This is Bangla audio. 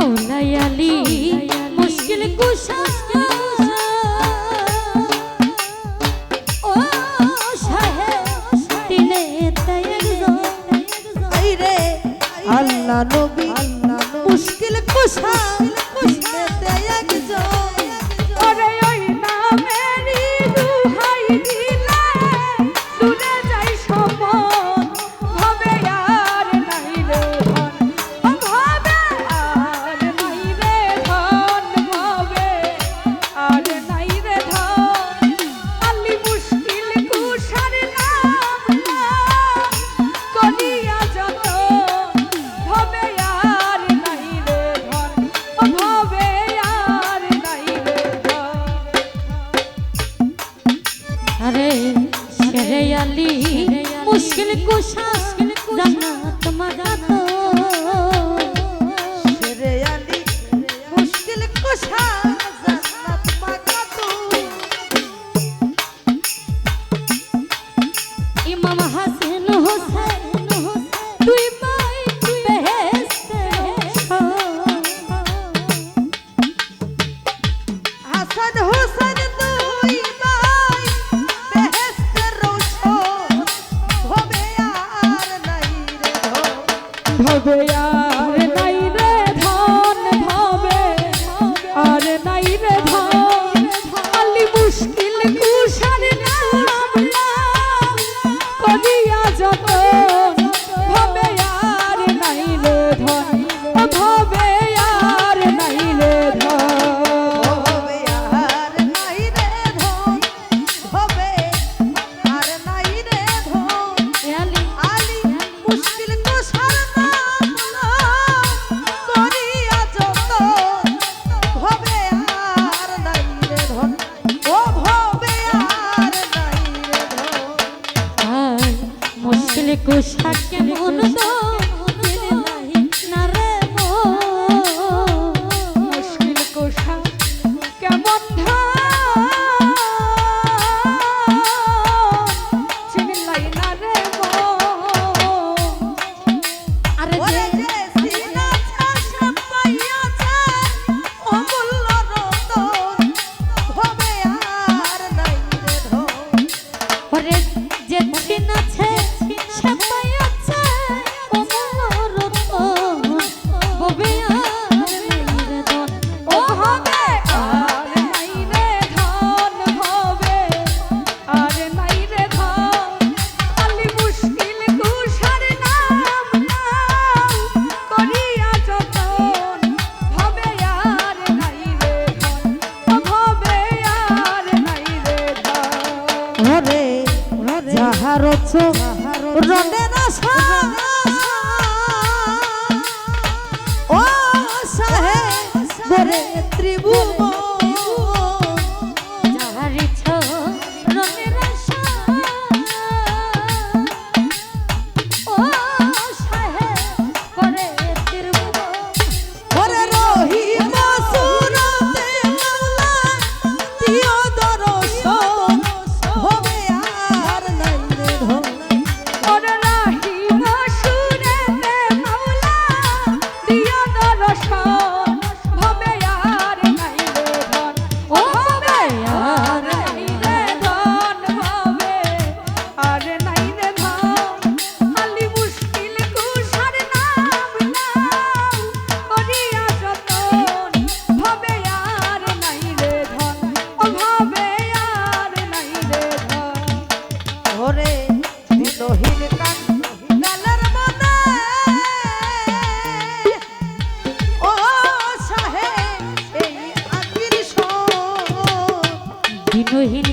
মৌলাই আলী মুশকিল কুশা ও সাহেব দিলে রে আল্লাহ নবী মুশকিল কুশা দিলেতে একজন ওরে ওই নামেরই দুহাই দিলে দূরে যাই সমন হবে আর নাই রে ধন হবে আর নাই রে ধন হবে আর নাই রে ধন আলী মুশকিল কুশার নাম করিয়া যত হবে আর নাই রে ধন হবে আর নাই রে ধন আরে শেরে আলী মুশকিল কুশা জান্নাত মাগাতো শেরে আলী মুশকিল কুশা জান্নাত মাগাতো ইমাম হাসান হোসেন দুই ভাই বেহেশতে হাসান হোসেন দুই ভাই বেহেশতের রোশন হবে আর নাই রে ভবে আর নাই রে ধন ভবে আর নাই রে ধন আলী মুশকিল কুশার নাম করিয়া যত ভবে আর নাই রে ধন ভবে আর নাই রে ধন হবে আর নাই রে ধন হবে আর নাই রে ধন আলী আলী মুশকিল কুশার নাম করিয়া যত হবে আর নাই রে ধন ও হবে আর নাই রে ধন আর মুশকিল কুশা কেমন তো না রে মুশকিল কুশা কেমন চিনলাই না রে আরে ওরে যে সিনা চাষা পাইয়াছে অমূল্য রতন হবে আর নাই রে ধন ওরে যে দিন আছে সে পাইয়াছে অমূল্য রতন হবে আর নাই রে ধন ও হবে আর নাই রে ধন হবে আর নাই রে ধন আলী মুশকিল কুশার নাম করিয়া যতন হবে আর নাই রে ধন হবে আর নাই রে ধন ওরে যাহার চোখ রনে আশা ও সাহে বরে ত্রিভুবন যাহার ইচ্ছা রঙের আশা ও সাহেব করে ত্রিভুবন ওরে রহিম সুরতে মাওলা দিও দর্শন হবে আর নাই রে ধন ওরে রাহিম সুরেতে মাওলা দিয়া দর্শন হবে আর নাই রে ধন ও হবে আর নাই রে ধন হবে আর নাই রে ধন আলী মুশকিল কুশার নাম করিয়া যতন হবে আর নাই রে ধন হবে আর নাই রে ধন ওরে দিনহীন কাঙ্গালের মনে ও সাহে এই আখির সন দিনহীন